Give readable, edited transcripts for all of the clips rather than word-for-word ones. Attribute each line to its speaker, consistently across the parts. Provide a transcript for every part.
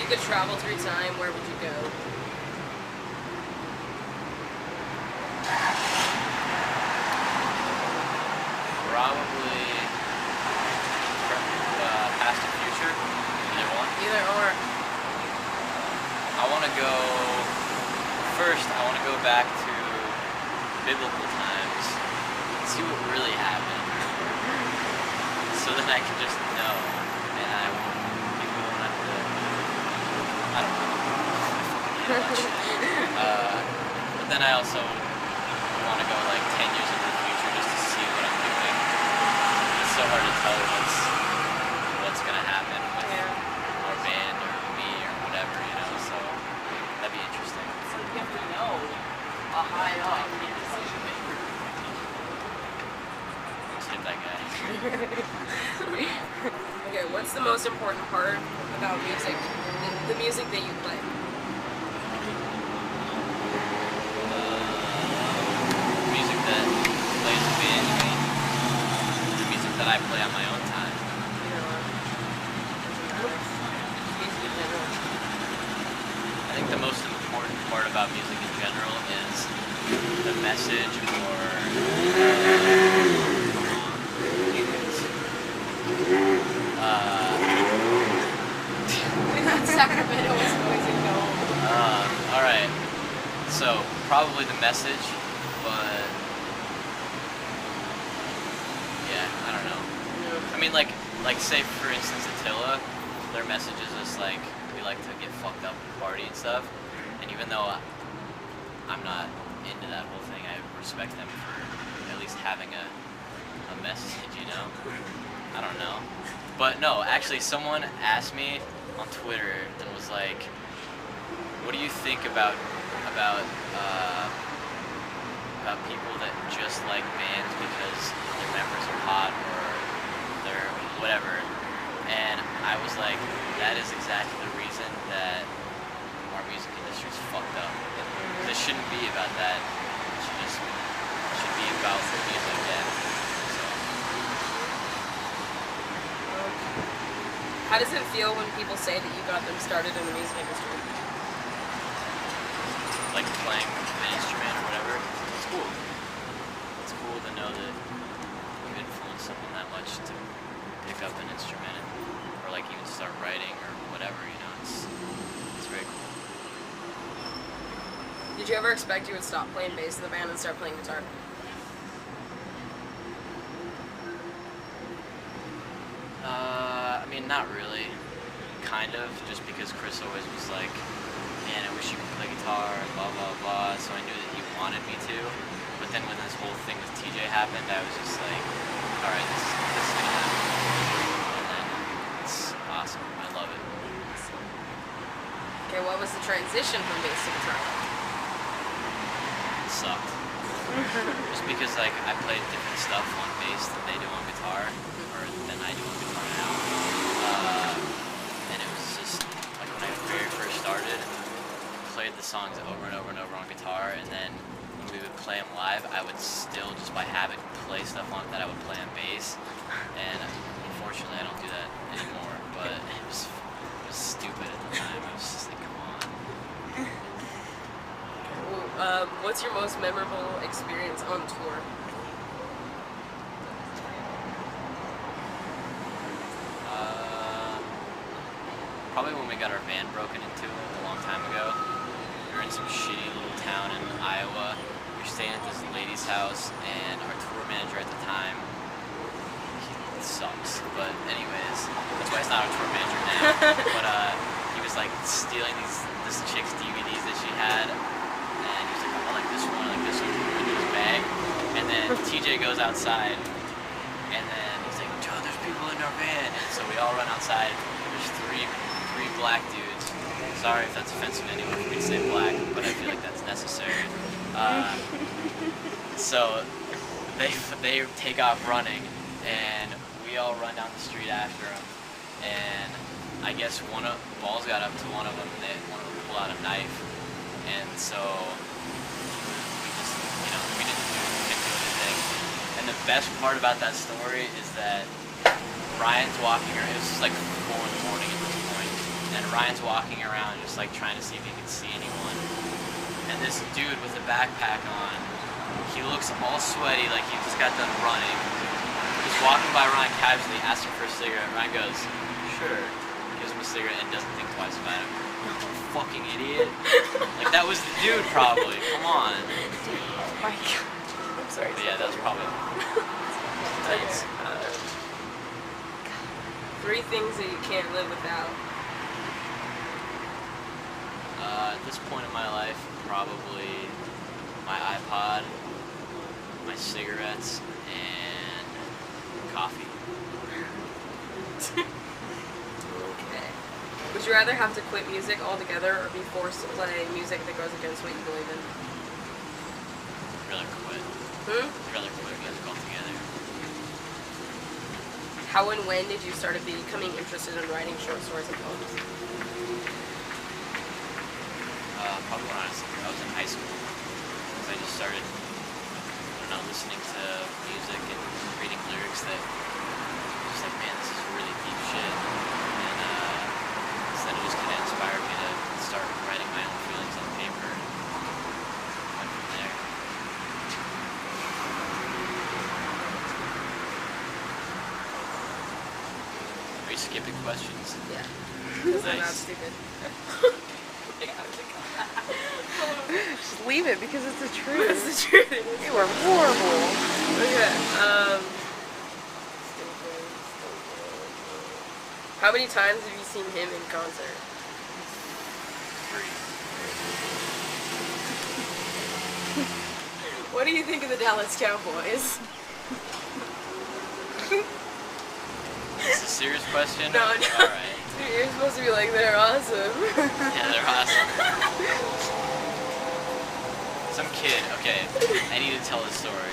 Speaker 1: could travel through time, where would you go?
Speaker 2: Probably past or future. Either one.
Speaker 1: Either or.
Speaker 2: I want to go. First, I want to go back to biblical times and see what really happened, so then I can just know, and people won't have to. I don't know. I fucking hate all that shit. But then I also want to go like 10 years into the future just to see what I'm doing. It's so hard to tell what's gonna happen with our band or me or whatever, you know. So that'd be interesting.
Speaker 3: So you have to know a high up decision maker.
Speaker 2: Let's hit that guy.
Speaker 1: Okay, what's the most important part about music? The music that you play.
Speaker 2: Music that plays a band, you mean? The music that I play on my own time.
Speaker 1: Music in general.
Speaker 2: I think the most important part about music in general is the message or
Speaker 1: We got Sacramento was noisy, no.
Speaker 2: Alright. So, probably the message, but yeah, I don't know. I mean, like say for instance Attila, their message is just like, we like to get fucked up and party and stuff, and even though I'm not into that whole thing, I respect them for at least having a message, you know? I don't know. But no, actually someone asked me on Twitter and was like, what do you think about people that just like bands because their members are hot or they're whatever? And I was like, that is exactly the reason that our music industry is fucked up. This shouldn't be about that. It should be about the music. Yeah. So.
Speaker 1: How does it feel when people say that you got them started in the music industry?
Speaker 2: Like playing an instrument or whatever. It's cool. It's cool to know that we've influenced someone that much to pick up an instrument or like even start writing or whatever, you know. It's very cool.
Speaker 1: Did you ever expect you would stop playing bass in the band and start playing guitar?
Speaker 2: I mean, not really. Kind of, just because Chris always was like, man, I wish you could play guitar, and blah, blah, blah, so I knew that he wanted me to. But then when this whole thing with TJ happened, I was just like, alright, this is gonna happen. And then it's awesome. I love it.
Speaker 1: Okay, what was the transition from bass to guitar?
Speaker 2: It sucked. Just because, like, I played different stuff on bass than they do on guitar, or than I do on guitar now. And it was just, like, when I very first started, played the songs over and over and over on guitar, and then when we would play them live, I would still, just by habit, play stuff on that I would play on bass. And unfortunately, I don't do that anymore, but it was stupid at the time. I was just like, come on.
Speaker 1: What's your most memorable experience on tour?
Speaker 2: Probably when we got our van broken into a long time ago. We were in some shitty little town in Iowa. We were staying at this lady's house, and our tour manager at the time, he sucks. But anyways, that's why he's not our tour manager now. But he was like stealing this chick's DVDs that she had, and he was like, I like this one, I like this one. He put it in his bag, and then TJ goes outside, and then he's like, Joe, there's people in our van. And so we all run outside. There's three black dudes. Sorry if that's offensive to anyone for me to say black, but I feel like that's necessary. So they take off running, and we all run down the street after them. And I guess balls got up to one of them, and one of them pulled out a knife. And so we just, we couldn't do anything. And the best part about that story is that Ryan's walking around. It was just like 4 in the morning at this point, and and Ryan's walking around just like trying to see if he can see anyone. And this dude with a backpack on, he looks all sweaty like he just got done running. He's walking by Ryan casually, asks him for a cigarette. Ryan goes, sure. Gives him a cigarette and doesn't think twice about it. You fucking idiot. Like that was the dude probably. Come on.
Speaker 1: Oh my god. I'm sorry.
Speaker 2: But yeah, that was probably nice.
Speaker 1: Okay. 3 things that you can't live without.
Speaker 2: At this point in my life, probably my iPod, my cigarettes, and coffee.
Speaker 1: Okay. Would you rather have to quit music altogether or be forced to play music that goes against what you believe in?
Speaker 2: I'd rather quit. I'd rather quit music altogether.
Speaker 1: How and when did you start becoming interested in writing short stories and poems?
Speaker 2: Probably when I was in high school. Because I just started, I don't know, listening to music and reading lyrics that just like, man, this is really deep shit. And then it just kind of inspired me to start writing my own feelings on paper. And went from there. Are you skipping questions?
Speaker 1: Yeah.
Speaker 2: Nice.
Speaker 1: I'm not stupid.
Speaker 4: Just leave it because it's the truth.
Speaker 1: It's the truth.
Speaker 4: You are horrible.
Speaker 1: Okay. How many times have you seen him in concert?
Speaker 2: 3.
Speaker 1: What do you think of the Dallas Cowboys?
Speaker 2: Is this a serious question?
Speaker 1: No.
Speaker 2: Alright.
Speaker 1: You're supposed to be like, they're awesome.
Speaker 2: Yeah, they're awesome. Some kid, okay, I need to tell this story.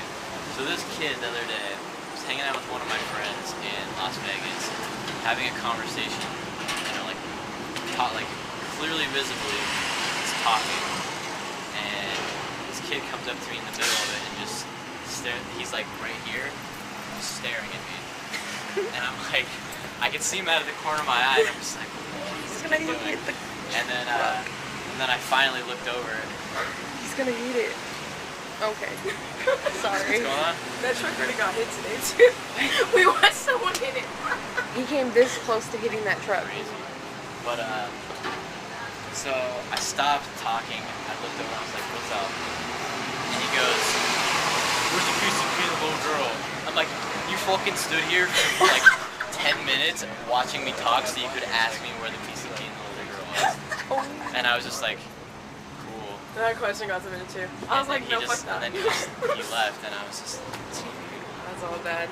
Speaker 2: So this kid the other day was hanging out with one of my friends in Las Vegas, having a conversation, you know, like clearly visibly, he's talking, and this kid comes up to me in the middle of it and just he's like right here, just staring at me. And I'm like, I can see him out of the corner of my eye, and I'm just like,
Speaker 4: He's gonna
Speaker 2: doing?
Speaker 4: eat the.
Speaker 2: And then I finally looked over.
Speaker 4: He's gonna eat it. Okay. Sorry.
Speaker 2: What's going on?
Speaker 1: That truck already got hit today, too. We watched someone hit it.
Speaker 4: He came this close to hitting that truck.
Speaker 2: Crazy. But so I stopped talking. I looked over and I was like, "What's up?" And he goes, "Where's the piece of kid, little girl?" I'm like, "You fucking stood here for like 10 minutes watching me talk so you could ask me where the piece of kid and the little girl was." And I was just like, "Cool."
Speaker 1: That question got submitted, too. I was like, no, fuck that.
Speaker 2: And then he left, and I was just.
Speaker 1: That's all bad.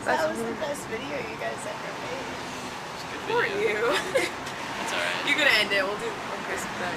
Speaker 5: That was the best video you guys ever made.
Speaker 2: It's a good
Speaker 1: Who are
Speaker 2: video.
Speaker 1: you?
Speaker 2: That's alright.
Speaker 1: You can end it. We'll do. Okay, back.